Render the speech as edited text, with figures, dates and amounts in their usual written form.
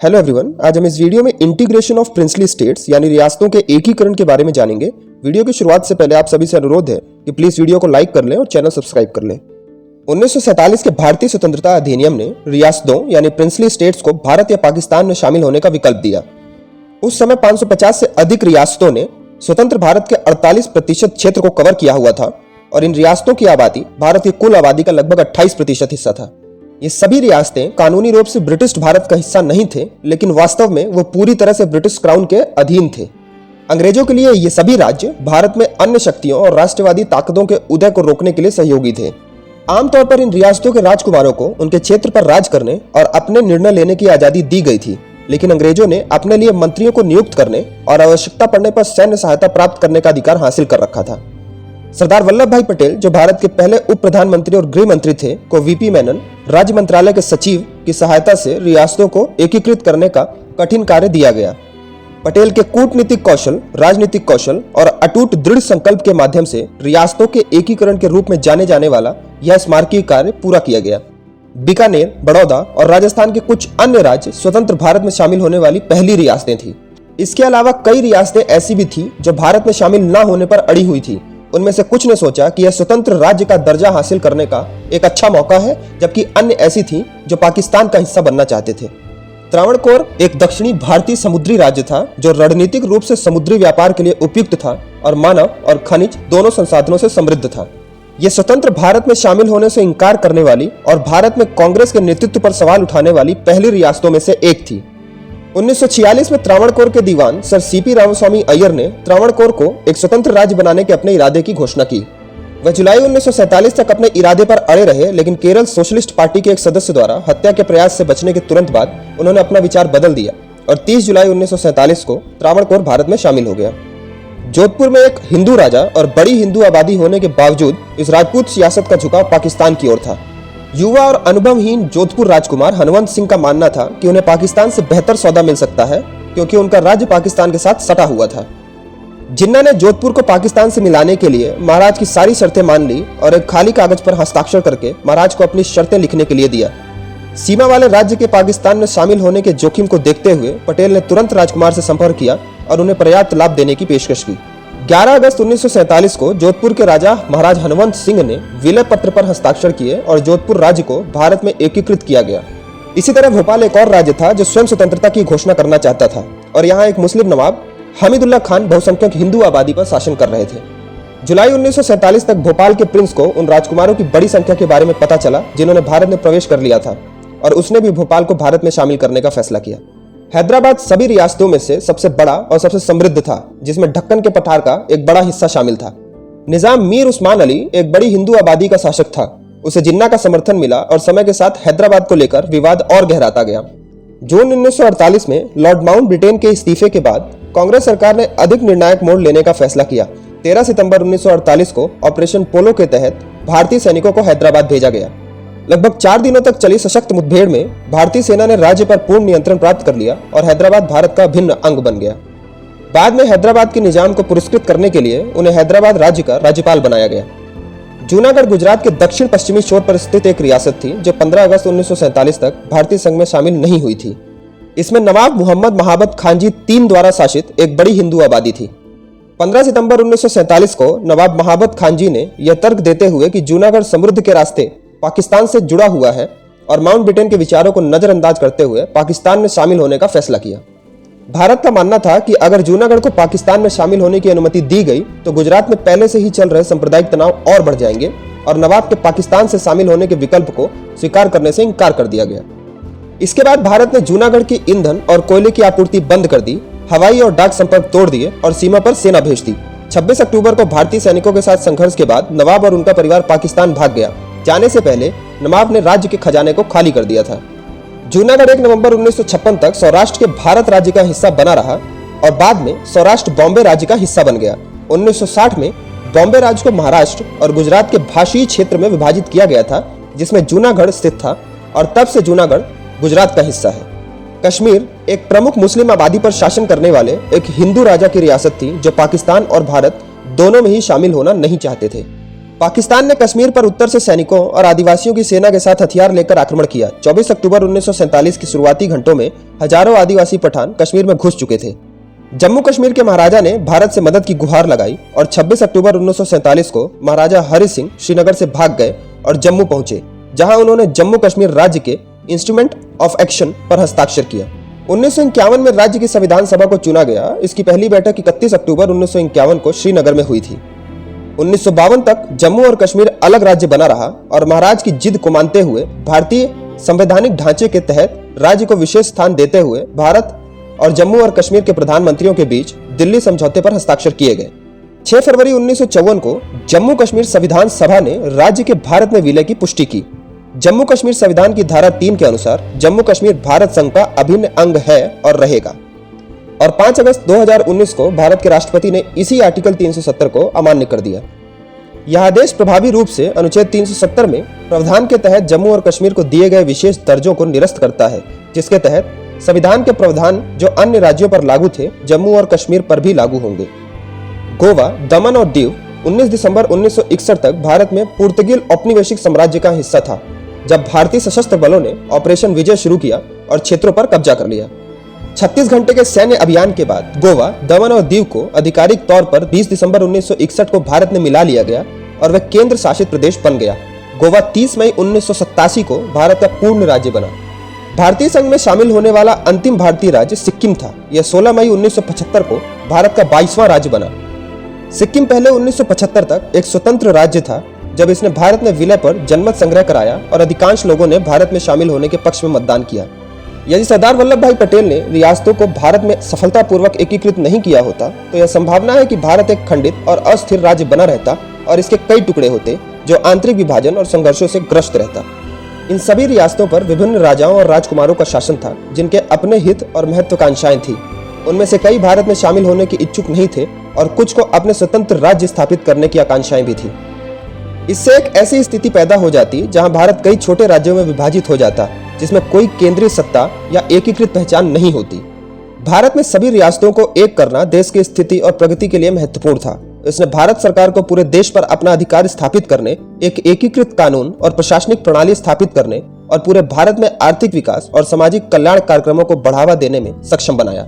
Hello everyone, आज हम इस वीडियो में इंटीग्रेशन ऑफ प्रिंसली स्टेट्स यानी रियासतों के एकीकरण के बारे में जानेंगे। वीडियो की शुरुआत से पहले आप सभी से अनुरोध है कि प्लीज वीडियो को लाइक कर लें और चैनल सब्सक्राइब कर लें। 1947 के भारतीय स्वतंत्रता अधिनियम ने रियासतों यानी प्रिंसली स्टेट्स को भारत या पाकिस्तान में शामिल होने का विकल्प दिया। उस समय 550 से अधिक रियासतों ने स्वतंत्र भारत के 48% क्षेत्र को कवर किया हुआ था और इन रियासतों की आबादी भारत की कुल आबादी का लगभग 28% हिस्सा था। ये सभी रियासतें कानूनी रूप से ब्रिटिश भारत का हिस्सा नहीं थे, लेकिन वास्तव में वो पूरी तरह से ब्रिटिश क्राउन के अधीन थे। अंग्रेजों के लिए ये सभी राज्य भारत में अन्य शक्तियों और राष्ट्रवादी ताकतों के उदय को रोकने के लिए सहयोगी थे। आमतौर पर इन रियासतों के राजकुमारों को उनके क्षेत्र पर राज करने और अपने निर्णय लेने की आजादी दी गई थी, लेकिन अंग्रेजों ने अपने लिए मंत्रियों को नियुक्त करने और आवश्यकता पड़ने पर सैन्य सहायता प्राप्त करने का अधिकार हासिल कर रखा था। सरदार वल्लभ भाई पटेल, जो भारत के पहले उप प्रधानमंत्री और गृह मंत्री थे, को वीपी मेनन, राज्य मंत्रालय के सचिव की सहायता से रियासतों को एकीकृत करने का कठिन कार्य दिया गया। पटेल के कूटनीतिक कौशल, राजनीतिक कौशल और अटूट दृढ़ संकल्प के माध्यम से रियासतों के एकीकरण के रूप में जाने जाने वाला यह स्मारकीय कार्य पूरा किया गया। बीकानेर, बड़ौदा और राजस्थान के कुछ अन्य राज्य स्वतंत्र भारत में शामिल होने वाली पहली रियासतें थी। इसके अलावा कई रियासतें ऐसी भी थी जो भारत में शामिल न होने पर अड़ी हुई थी। उनमें से कुछ ने सोचा कि यह स्वतंत्र राज्य का दर्जा हासिल करने का एक अच्छा मौका है, जबकि अन्य ऐसी थीं जो पाकिस्तान का हिस्सा बनना चाहते थे। त्रावणकोर एक दक्षिणी भारतीय समुद्री राज्य था जो रणनीतिक रूप से समुद्री व्यापार के लिए उपयुक्त था और मानव और खनिज दोनों संसाधनों से समृद्ध था। यह स्वतंत्र भारत में शामिल होने से इंकार करने वाली और भारत में कांग्रेस के नेतृत्व पर सवाल उठाने वाली पहली रियासतों में से एक थी। 1946 में त्रावणकोर के दीवान सर सीपी रामास्वामी अय्यर ने त्रावणकोर को एक स्वतंत्र राज्य बनाने के अपने इरादे की घोषणा की। वह जुलाई 1947 तक अपने इरादे पर अड़े रहे, लेकिन केरल सोशलिस्ट पार्टी के एक सदस्य द्वारा हत्या के प्रयास से बचने के तुरंत बाद उन्होंने अपना विचार बदल दिया और 30 जुलाई 1947 को त्रावणकोर भारत में शामिल हो गया। जोधपुर में एक हिंदू राजा और बड़ी हिंदू आबादी होने के बावजूद इस राजपूत सियासत का झुकाव पाकिस्तान की ओर था। युवा और अनुभवहीन जोधपुर राजकुमार हनवंत सिंह का मानना था कि उन्हें पाकिस्तान से बेहतर सौदा मिल सकता है, क्योंकि उनका राज्य पाकिस्तान के साथ सटा हुआ था। जिन्ना ने जोधपुर को पाकिस्तान से मिलाने के लिए महाराज की सारी शर्तें मान ली और एक खाली कागज पर हस्ताक्षर करके महाराज को अपनी शर्तें लिखने के लिए दिया। सीमा वाले राज्य के पाकिस्तान में शामिल होने के जोखिम को देखते हुए पटेल ने तुरंत राजकुमार से संपर्क किया और उन्हें पर्याप्त लाभ देने की पेशकश की। 11 अगस्त 1947 को जोधपुर के राजा महाराज हनवंत सिंह ने विलय पत्र पर हस्ताक्षर किए और जोधपुर राज्य को भारत में एकीकृत किया गया। इसी तरह भोपाल एक और राज्य था जो स्वयं स्वतंत्रता की घोषणा करना चाहता था और यहाँ एक मुस्लिम नवाब हमीदुल्लाह खान बहुसंख्यक हिंदू आबादी पर शासन कर रहे थे। जुलाई 1947 तक भोपाल के प्रिंस को उन राजकुमारों की बड़ी संख्या के बारे में पता चला जिन्होंने भारत में प्रवेश कर लिया था और उसने भी भोपाल को भारत में शामिल करने का फैसला किया। हैदराबाद सभी रियासतों में से सबसे बड़ा और सबसे समृद्ध था, जिसमें ढक्कन के पठार का एक बड़ा हिस्सा शामिल था। निजाम मीर उस्मान अली एक बड़ी हिंदू आबादी का शासक था। उसे जिन्ना का समर्थन मिला और समय के साथ हैदराबाद को लेकर विवाद और गहराता गया। जून 1948 में लॉर्ड माउंटबेटन के इस्तीफे के बाद कांग्रेस सरकार ने अधिक निर्णायक मोड़ लेने का फैसला किया। 13 सितंबर 1948 को ऑपरेशन पोलो के तहत भारतीय सैनिकों को हैदराबाद भेजा गया। लगभग 4 दिनों तक चली सशक्त मुठभेड़ में भारतीय सेना ने राज्य पर पूर्ण नियंत्रण प्राप्त कर लिया और हैदराबाद भारत का अभिन्न अंग बन गया। बाद में हैदराबाद के निजाम को पुरस्कृत करने के लिए उन्हें हैदराबाद राज्य का राज्यपाल बनाया गया। जूनागढ़ गुजरात के दक्षिण पश्चिमी छोर पर स्थित एक रियासत थी जो 15 अगस्त 1947 तक भारतीय संघ में शामिल नहीं हुई थी। इसमें नवाब मोहम्मद महाबत खानजी III द्वारा शासित एक बड़ी हिंदू आबादी थी। 15 सितंबर 1947 को नवाब महाबत खानजी ने यह तर्क देते हुए कि जूनागढ़ समृद्धि के रास्ते पाकिस्तान से जुड़ा हुआ है और माउंटबेटन के विचारों को नजरअंदाज करते हुए पाकिस्तान में शामिल होने का फैसला किया। भारत का मानना था कि अगर जूनागढ़ को पाकिस्तान में शामिल होने की अनुमति दी गई तो गुजरात में पहले से ही चल रहे सांप्रदायिक तनाव और बढ़ जाएंगे और नवाब के पाकिस्तान से शामिल होने के विकल्प को स्वीकार करने से इनकार कर दिया गया। इसके बाद भारत ने जूनागढ़ की ईंधन और कोयले की आपूर्ति बंद कर दी, हवाई और डाक संपर्क तोड़ दिए और सीमा पर सेना भेज दी। 26 अक्टूबर को भारतीय सैनिकों के साथ संघर्ष के बाद नवाब और उनका परिवार पाकिस्तान भाग गया। जाने से पहले नवाब ने राज्य के खजाने को खाली कर दिया था। जूनागढ़ 1 नवंबर 1956 तक सौराष्ट्र के भारत राज्य का हिस्सा बना रहा और बाद में सौराष्ट्र बॉम्बे राज्य का हिस्सा बन गया। 1960 में बॉम्बे राज्य को महाराष्ट्र और गुजरात के भाषीय क्षेत्र में विभाजित किया गया था, जिसमें जूनागढ़ स्थित था और तब से जूनागढ़ गुजरात का हिस्सा है। कश्मीर एक प्रमुख मुस्लिम आबादी पर शासन करने वाले एक हिंदू राजा की रियासत थी जो पाकिस्तान और भारत दोनों में ही शामिल होना नहीं चाहते थे। पाकिस्तान ने कश्मीर पर उत्तर से सैनिकों और आदिवासियों की सेना के साथ हथियार लेकर आक्रमण किया। 24 अक्टूबर 1947 के शुरुआती घंटों में हजारों आदिवासी पठान कश्मीर में घुस चुके थे। जम्मू कश्मीर के महाराजा ने भारत से मदद की गुहार लगाई और 26 अक्टूबर 1947 को महाराजा हरि सिंह श्रीनगर से भाग गए और जम्मू पहुंचे, जहां उन्होंने जम्मू कश्मीर राज्य के इंस्ट्रूमेंट ऑफ एक्शन पर हस्ताक्षर किया। 1951 में राज्य की संविधान सभा को चुना गया। इसकी पहली बैठक 31 अक्टूबर 1951 को श्रीनगर में हुई थी। 1952 तक जम्मू और कश्मीर अलग राज्य बना रहा और महाराज की जिद को मानते हुए भारतीय संवैधानिक ढांचे के तहत राज्य को विशेष स्थान देते हुए भारत और जम्मू और कश्मीर के प्रधानमंत्रियों के बीच दिल्ली समझौते पर हस्ताक्षर किए गए। 6 फरवरी 1954 को जम्मू कश्मीर संविधान सभा ने राज्य के भारत में विलय की पुष्टि की। जम्मू कश्मीर संविधान की धारा 3 के अनुसार जम्मू कश्मीर भारत संघ का अभिन्न अंग है और रहेगा। और 5 अगस्त 2019 को भारत के राष्ट्रपति ने इसी आर्टिकल 370 को अमान्य कर दिया। यह आदेश प्रभावी रूप से अनुच्छेद 370 में प्रावधान के तहत जम्मू और कश्मीर को दिए गए विशेष दर्जों को निरस्त करता है, जिसके तहत संविधान के प्रावधान जो अन्य राज्यों पर लागू थे जम्मू और कश्मीर पर भी लागू होंगे। गोवा, दमन और दीव 19 दिसंबर 1961 तक भारत में पुर्तगाली औपनिवेशिक साम्राज्य का हिस्सा था, जब भारतीय सशस्त्र बलों ने ऑपरेशन विजय शुरू किया और क्षेत्रों पर कब्जा कर लिया। 36 घंटे के सैन्य अभियान के बाद गोवा, दमन और दीव को आधिकारिक तौर पर 20 दिसंबर 1961 को भारत में मिला लिया गया और वह केंद्र शासित प्रदेश बन गया। गोवा 30 मई 1987 को भारत का पूर्ण राज्य बना। भारतीय संघ में शामिल होने वाला अंतिम भारतीय राज्य सिक्किम था। यह 16 मई 1975 को भारत का 22वां राज्य बना। सिक्किम पहले 1975 तक एक स्वतंत्र राज्य था, जब इसने भारत में विलय पर जनमत संग्रह कराया और अधिकांश लोगों ने भारत में शामिल होने के पक्ष में मतदान किया। यदि सरदार वल्लभ भाई पटेल ने रियासतों को भारत में सफलतापूर्वक एकीकृत नहीं किया होता, तो यह संभावना है कि भारत एक खंडित और अस्थिर राज्य बना रहता और इसके कई टुकड़े होते जो आंतरिक विभाजन और संघर्षों से ग्रस्त रहता। इन सभी रियासतों पर विभिन्न राजाओं और राजकुमारों का शासन था, जिनके अपने हित और महत्वाकांक्षाएं थी। उनमें से कई भारत में शामिल होने के इच्छुक नहीं थे और कुछ को अपने स्वतंत्र राज्य स्थापित करने की आकांक्षाएं भी थी। इससे एक ऐसी स्थिति पैदा हो जाती जहां भारत कई छोटे राज्यों में विभाजित हो जाता, जिसमें कोई केंद्रीय सत्ता या एकीकृत पहचान नहीं होती। भारत में सभी रियासतों को एक करना देश की स्थिति और प्रगति के लिए महत्वपूर्ण था। इसने भारत सरकार को पूरे देश पर अपना अधिकार स्थापित करने, एक एकीकृत कानून और प्रशासनिक प्रणाली स्थापित करने और पूरे भारत में आर्थिक विकास और सामाजिक कल्याण कार्यक्रमों को बढ़ावा देने में सक्षम बनाया।